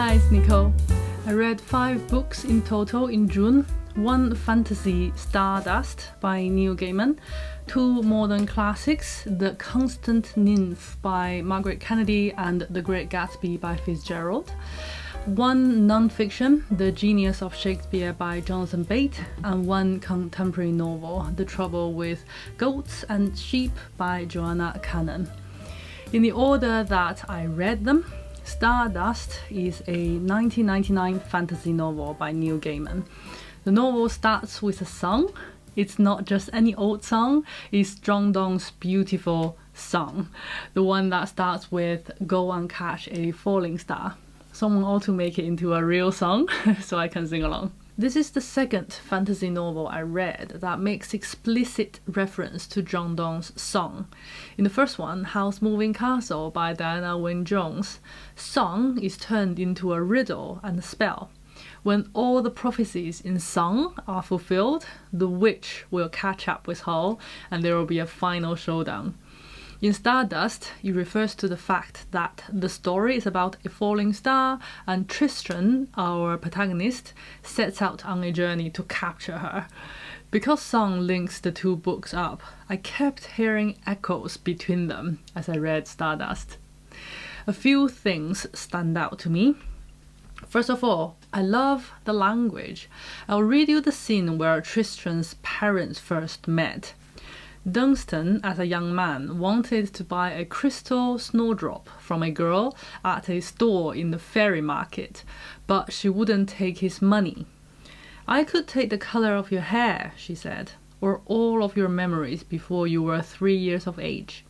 Hi, it's Nicole. I read 5 books in total in June. 1 fantasy, Stardust by Neil Gaiman, 2 modern classics, The Constant Nymph by Margaret Kennedy and The Great Gatsby by Fitzgerald, 1 non-fiction, The Genius of Shakespeare by Jonathan Bate, and 1 contemporary novel, The Trouble with Goats and Sheep by Joanna Cannon. In the order that I read them, Stardust is a 1999 fantasy novel by Neil Gaiman. The novel starts with a song. It's not just any old song, it's Zhang beautiful song. The one that starts with "Go and catch a falling star." Someone ought to make it into a real song so I can sing along. This is the second fantasy novel I read that makes explicit reference to Zhang song. In the first one, House Moving Castle by Diana Wynne-Jones, song is turned into a riddle and a spell. When all the prophecies in song are fulfilled, the witch will catch up with Hull and there will be a final showdown. In Stardust, it refers to the fact that the story is about a falling star and Tristan, our protagonist, sets out on a journey to capture her. Because song links the 2 books up, I kept hearing echoes between them as I read Stardust. A few things stand out to me. First of all, I love the language. I'll read you the scene where Tristan's parents first met. Dunstan, as a young man, wanted to buy a crystal snowdrop from a girl at a store in the fairy market, but she wouldn't take his money. "I could take the color of your hair," she said, "or all of your memories before you were 3 years of age.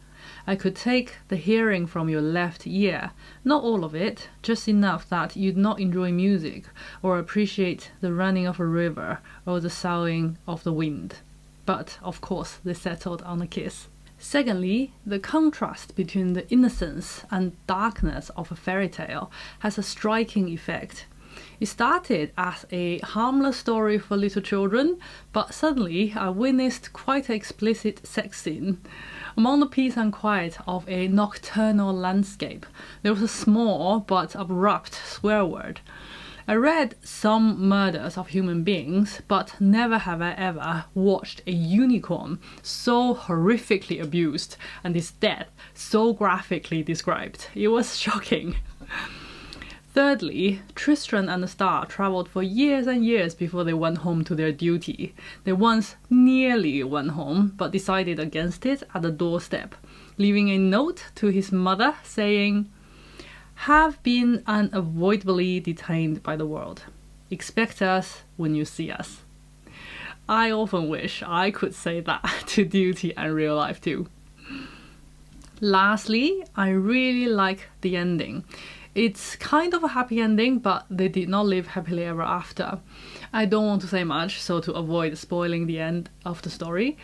I could take the hearing from your left ear, not all of it, just enough that you'd not enjoy music or appreciate the running of a river or the soughing of the wind." But, of course, they settled on a kiss. Secondly, the contrast between the innocence and darkness of a fairy tale has a striking effect. It started as a harmless story for little children, but suddenly I witnessed quite an explicit sex scene. Among the peace and quiet of a nocturnal landscape, there was a small but abrupt swear word. I read some murders of human beings, but never have I ever watched a unicorn so horrifically abused and its death so graphically described. It was shocking. Thirdly, Tristan and the star travelled for years and years before they went home to their duty. They once nearly went home, but decided against it at the doorstep, leaving a note to his mother saying, "Have been unavoidably detained by the world. Expect us when you see us." I often wish I could say that to duty and real life too. Lastly, I really like the ending. It's kind of a happy ending, but they did not live happily ever after. I don't want to say much, so to avoid spoiling the end of the story,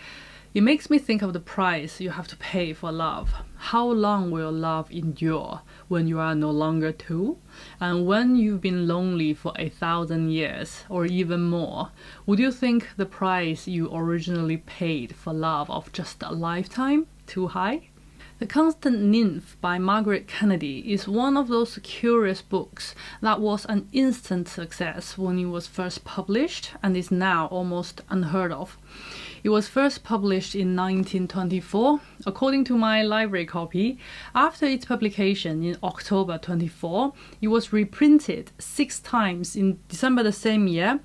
it makes me think of the price you have to pay for love. How long will love endure when you are no longer 2? And when you've been lonely for 1,000 years or even more, would you think the price you originally paid for love of just a lifetime too high? The Constant Nymph by Margaret Kennedy is one of those curious books that was an instant success when it was first published and is now almost unheard of. It was first published in 1924. According to my library copy, after its publication in October 24, it was reprinted 6 times in December the same year,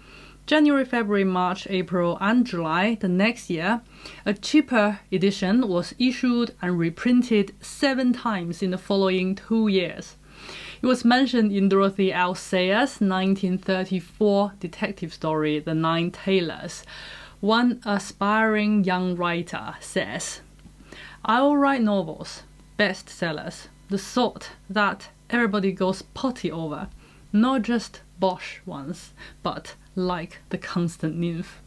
January, February, March, April, and July the next year. A cheaper edition was issued and reprinted 7 times in the following 2 years. It was mentioned in Dorothy L. Sayers' 1934 detective story, The 9 Tailors. One aspiring young writer says, "I will write novels, bestsellers, the sort that everybody goes potty over, not just bosh ones, but like The Constant Nymph."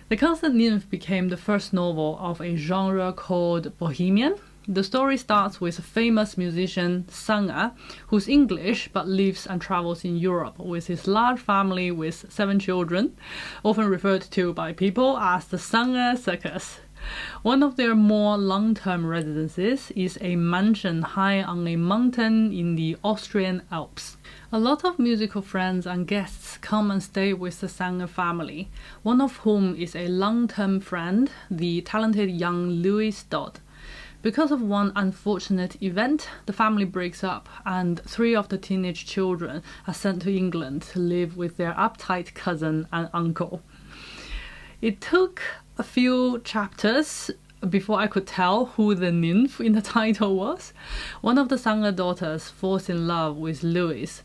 The Constant Nymph became the first novel of a genre called Bohemian. The story starts with a famous musician, Sanger, who's English but lives and travels in Europe with his large family with 7 children, often referred to by people as the Sanger Circus. One of their more long-term residences is a mansion high on a mountain in the Austrian Alps. A lot of musical friends and guests come and stay with the Sanger family, one of whom is a long-term friend, the talented young Louis Dodd. Because of one unfortunate event, the family breaks up and 3 of the teenage children are sent to England to live with their uptight cousin and uncle. It took a few chapters before I could tell who the nymph in the title was. One of the Sanger daughters falls in love with Louis,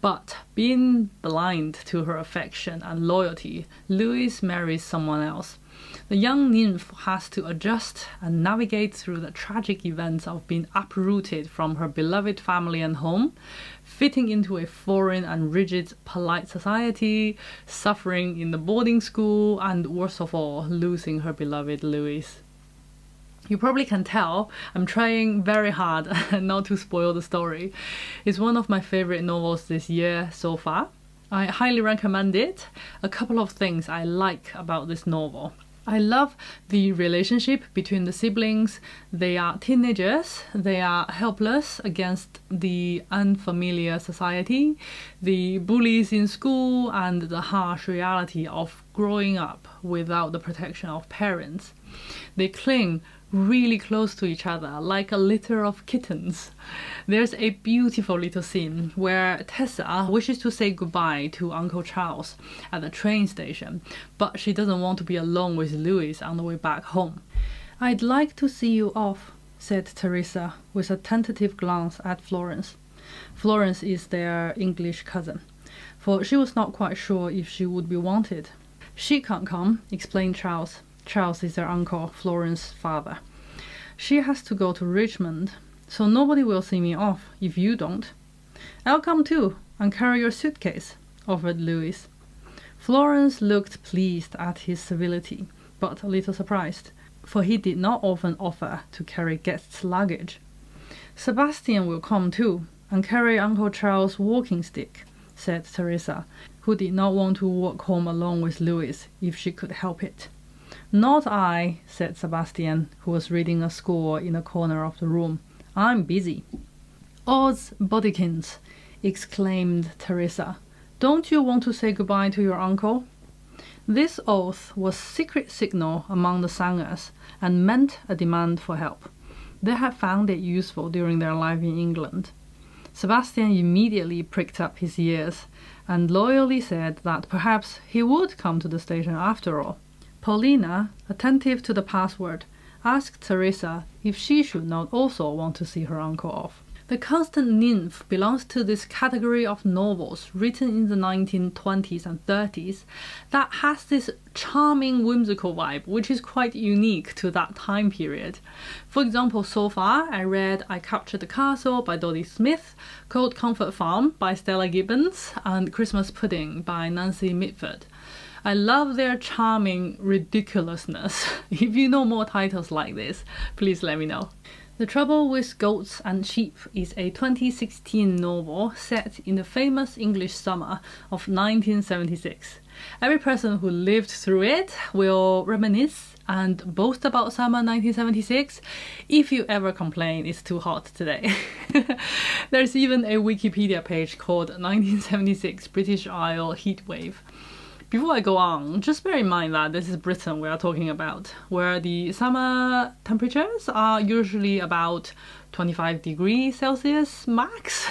but being blind to her affection and loyalty, Louis marries someone else. The young nymph has to adjust and navigate through the tragic events of being uprooted from her beloved family and home, fitting into a foreign and rigid polite society, suffering in the boarding school, and worst of all, losing her beloved Louis. You probably can tell I'm trying very hard not to spoil the story. It's one of my favorite novels this year so far. I highly recommend it. A couple of things I like about this novel. I love the relationship between the siblings. They are teenagers, they are helpless against the unfamiliar society, the bullies in school, and the harsh reality of growing up without the protection of parents. They cling really close to each other, like a litter of kittens. There's a beautiful little scene where Tessa wishes to say goodbye to Uncle Charles at the train station, but she doesn't want to be alone with Louis on the way back home. "I'd like to see you off," said Teresa, with a tentative glance at Florence. Florence is their English cousin, for she was not quite sure if she would be wanted. "She can't come," explained Charles. Charles is their uncle, Florence's father. "She has to go to Richmond, so nobody will see me off if you don't." "I'll come too, and carry your suitcase," offered Louis. Florence looked pleased at his civility, but a little surprised, for he did not often offer to carry guests' luggage. "Sebastian will come too, and carry Uncle Charles' walking stick," said Teresa, who did not want to walk home alone with Louis if she could help it. "Not I," said Sebastian, who was reading a score in a corner of the room. "I'm busy." "Odds bodikins!" exclaimed Teresa. "Don't you want to say goodbye to your uncle?" This oath was secret signal among the Sangers and meant a demand for help. They had found it useful during their life in England. Sebastian immediately pricked up his ears and loyally said that perhaps he would come to the station after all. Paulina, attentive to the password, asked Teresa if she should not also want to see her uncle off. The Constant Nymph belongs to this category of novels written in the 1920s and 30s that has this charming whimsical vibe, which is quite unique to that time period. For example, so far I read I Captured the Castle by Dodie Smith, Cold Comfort Farm by Stella Gibbons, and Christmas Pudding by Nancy Mitford. I love their charming ridiculousness. If you know more titles like this, please let me know. The Trouble with Goats and Sheep is a 2016 novel set in the famous English summer of 1976. Every person who lived through it will reminisce and boast about summer 1976 if you ever complain it's too hot today. There's even a Wikipedia page called 1976 British Isle Heatwave. Before I go on, just bear in mind that this is Britain we are talking about, where the summer temperatures are usually about 25 degrees Celsius max.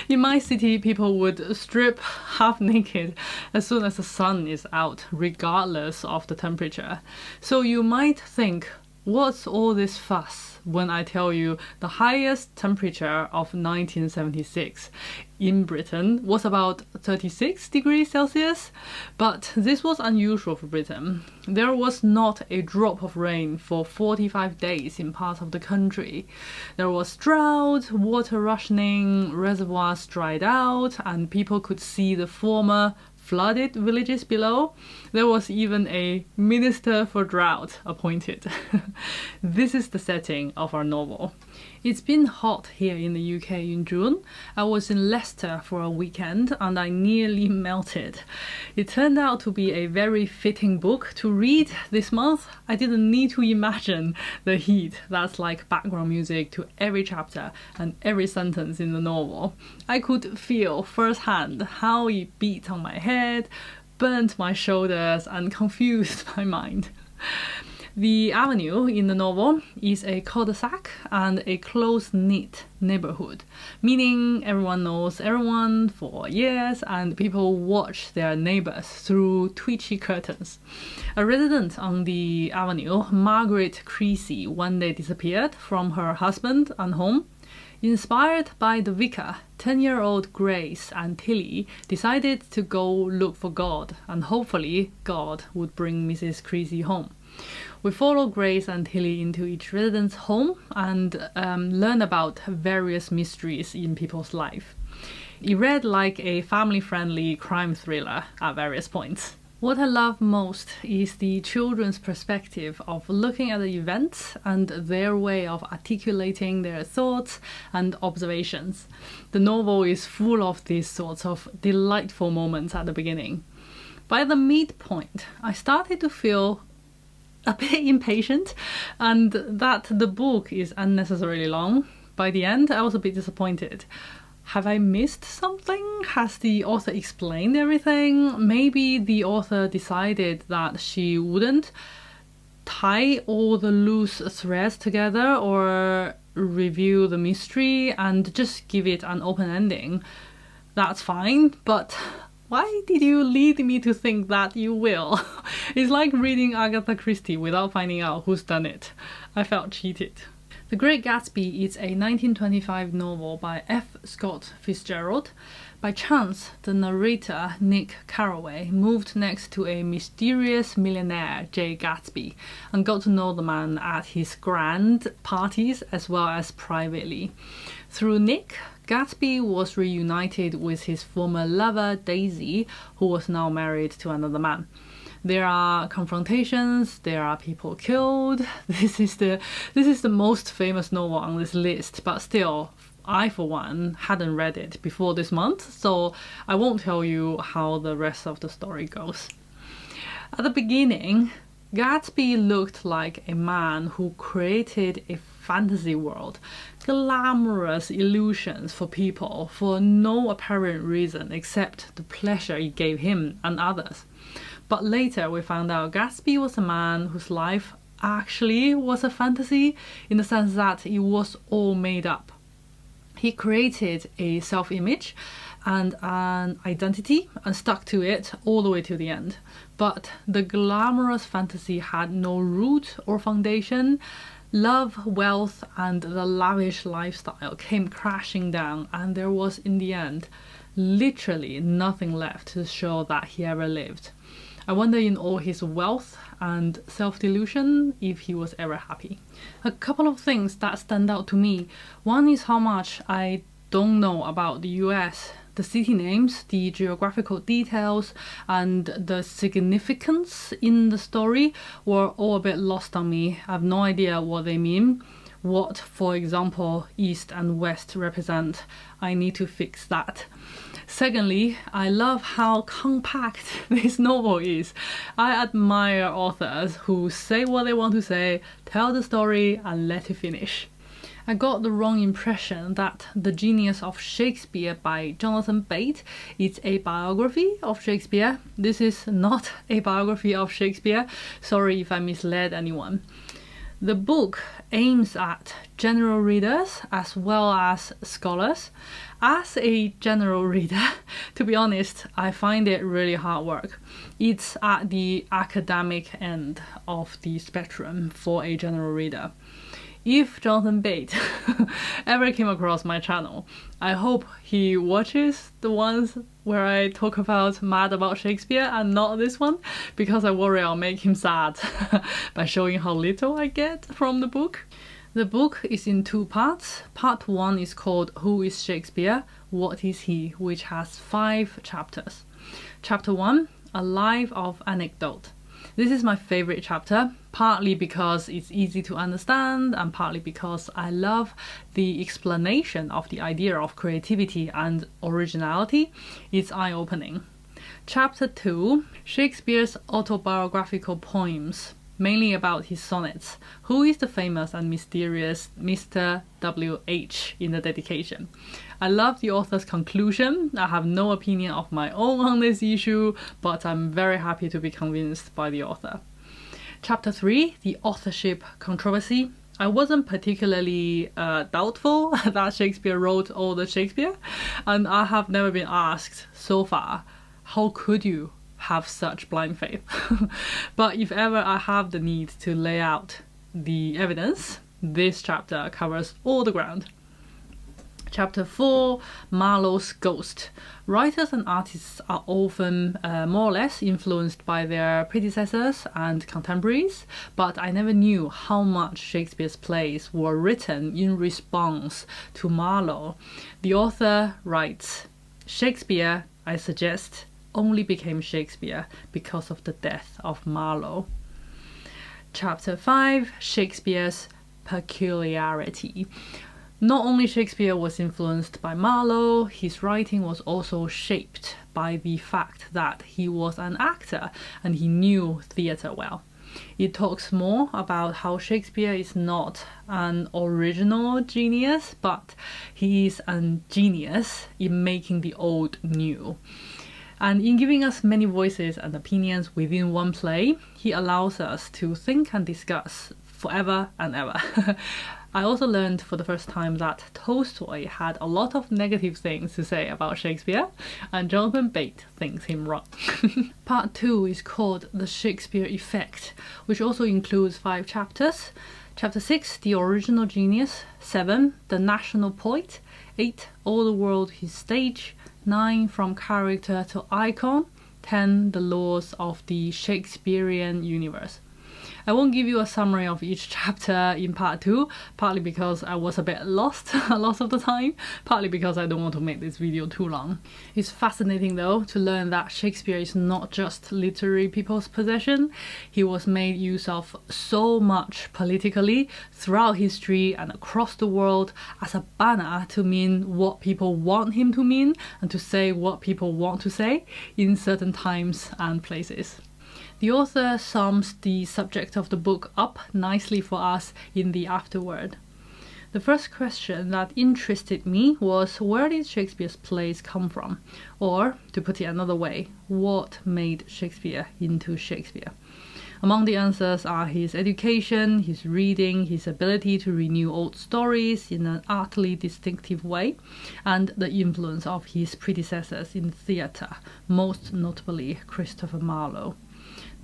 In my city, people would strip half naked as soon as the sun is out, regardless of the temperature. So you might think, what's all this fuss when I tell you the highest temperature of 1976 in Britain was about 36 degrees Celsius? But this was unusual for Britain. There was not a drop of rain for 45 days in parts of the country. There was drought, water rationing, reservoirs dried out, and people could see the former flooded villages below. There was even a minister for drought appointed. This is the setting of our novel. It's been hot here in the UK in June. I was in Leicester for a weekend and I nearly melted. It turned out to be a very fitting book to read this month. I didn't need to imagine the heat that's like background music to every chapter and every sentence in the novel. I could feel firsthand how it beat on my head, burnt my shoulders and confused my mind. The avenue in the novel is a cul-de-sac and a close-knit neighborhood, meaning everyone knows everyone for years and people watch their neighbors through twitchy curtains. A resident on the avenue, Margaret Kennedy, one day disappeared from her husband and home. Inspired by the vicar, 10-year-old Grace and Tilly decided to go look for God, and hopefully God would bring Mrs. Creasy home. We follow Grace and Tilly into each resident's home and learn about various mysteries in people's life. It read like a family-friendly crime thriller at various points. What I love most is the children's perspective of looking at the events and their way of articulating their thoughts and observations. The novel is full of these sorts of delightful moments at the beginning. By the midpoint, I started to feel a bit impatient and that the book is unnecessarily long. By the end, I was a bit disappointed. Have I missed something? Has the author explained everything? Maybe the author decided that she wouldn't tie all the loose threads together or reveal the mystery and just give it an open ending. That's fine, but why did you lead me to think that you will? It's like reading Agatha Christie without finding out who's done it. I felt cheated. The Great Gatsby is a 1925 novel by F. Scott Fitzgerald. By chance, the narrator, Nick Carraway, moved next to a mysterious millionaire, J. Gatsby, and got to know the man at his grand parties as well as privately. Through Nick, Gatsby was reunited with his former lover, Daisy, who was now married to another man. There are confrontations, there are people killed. This is the most famous novel on this list, but still, I for one hadn't read it before this month, so I won't tell you how the rest of the story goes. At the beginning, Gatsby looked like a man who created a fantasy world, glamorous illusions for people for no apparent reason except the pleasure it gave him and others. But later we found out Gatsby was a man whose life actually was a fantasy in the sense that it was all made up. He created a self-image and an identity and stuck to it all the way to the end. But the glamorous fantasy had no root or foundation. Love, wealth, and the lavish lifestyle came crashing down, and there was, in the end, literally nothing left to show that he ever lived. I wonder, in all his wealth and self-delusion, if he was ever happy. A couple of things that stand out to me. One is how much I don't know about the US. The city names, the geographical details, and the significance in the story were all a bit lost on me. I have no idea what they mean. What, for example, East and West represent. I need to fix that. Secondly, I love how compact this novel is. I admire authors who say what they want to say, tell the story, and let it finish. I got the wrong impression that The Genius of Shakespeare by Jonathan Bate is a biography of Shakespeare. This is not a biography of Shakespeare. Sorry if I misled anyone. The book aims at general readers as well as scholars. As a general reader, to be honest, I find it really hard work. It's at the academic end of the spectrum for a general reader. If Jonathan Bate ever came across my channel, I hope he watches the ones where I talk about mad about Shakespeare and not this one, because I worry I'll make him sad by showing how little I get from the book. The book is in two parts. Part 1 is called Who is Shakespeare? What is he? Which has 5 chapters. Chapter 1, A Life of Anecdote. This is my favorite chapter, partly because it's easy to understand and partly because I love the explanation of the idea of creativity and originality. It's eye-opening. Chapter 2, Shakespeare's autobiographical poems, mainly about his sonnets. Who is the famous and mysterious Mr. W.H. in the dedication? I love the author's conclusion. I have no opinion of my own on this issue, but I'm very happy to be convinced by the author. Chapter 3, the authorship controversy. I wasn't particularly doubtful that Shakespeare wrote all the Shakespeare, and I have never been asked so far, how could you have such blind faith? But if ever I have the need to lay out the evidence, this chapter covers all the ground. Chapter 4, Marlowe's Ghost. Writers and artists are often more or less influenced by their predecessors and contemporaries, but I never knew how much Shakespeare's plays were written in response to Marlowe. The author writes, Shakespeare, I suggest, only became Shakespeare because of the death of Marlowe. Chapter 5, Shakespeare's peculiarity. Not only Shakespeare was influenced by Marlowe, his writing was also shaped by the fact that he was an actor and he knew theatre well. It talks more about how Shakespeare is not an original genius, but he is a genius in making the old new. And in giving us many voices and opinions within one play, he allows us to think and discuss forever and ever. I also learned for the first time that Tolstoy had a lot of negative things to say about Shakespeare, and Jonathan Bate thinks him wrong. Part 2 is called The Shakespeare Effect, which also includes 5 chapters. Chapter 6, The Original Genius. 7, The National Poet. 8, All the World His Stage. 9, From Character to Icon. 10, The Laws of the Shakespearean Universe. I won't give you a summary of each chapter in part 2, partly because I was a bit lost a lot of the time, partly because I don't want to make this video too long. It's fascinating though to learn that Shakespeare is not just literary people's possession. He was made use of so much politically throughout history and across the world as a banner to mean what people want him to mean and to say what people want to say in certain times and places. The author sums the subject of the book up nicely for us in the afterword. The first question that interested me was, where did Shakespeare's plays come from? Or, to put it another way, what made Shakespeare into Shakespeare? Among the answers are his education, his reading, his ability to renew old stories in an utterly distinctive way, and the influence of his predecessors in theatre, most notably Christopher Marlowe.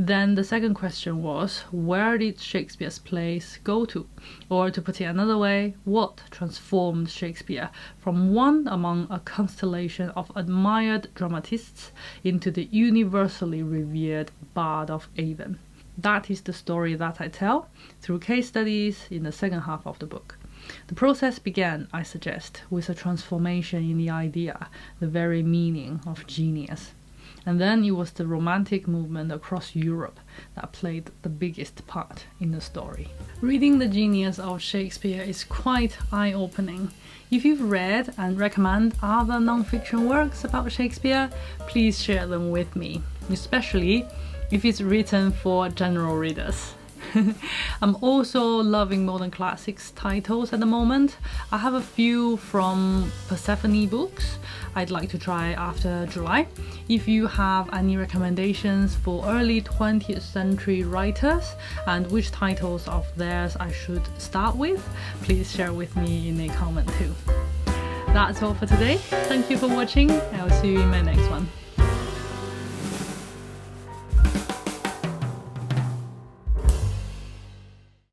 Then the second question was, where did Shakespeare's plays go to? Or to put it another way, what transformed Shakespeare from one among a constellation of admired dramatists into the universally revered Bard of Avon? That is the story that I tell through case studies in the second half of the book. The process began, I suggest, with a transformation in the idea, the very meaning of genius. And then it was the Romantic movement across Europe that played the biggest part in the story. Reading the genius of Shakespeare is quite eye-opening. If you've read and recommend other non-fiction works about Shakespeare, please share them with me, especially if it's written for general readers. I'm also loving modern classics titles at the moment. I have a few from Persephone books I'd like to try after July. If you have any recommendations for early 20th century writers and which titles of theirs I should start with, please share with me in a comment too. That's all for today. Thank you for watching. I'll see you in my next one.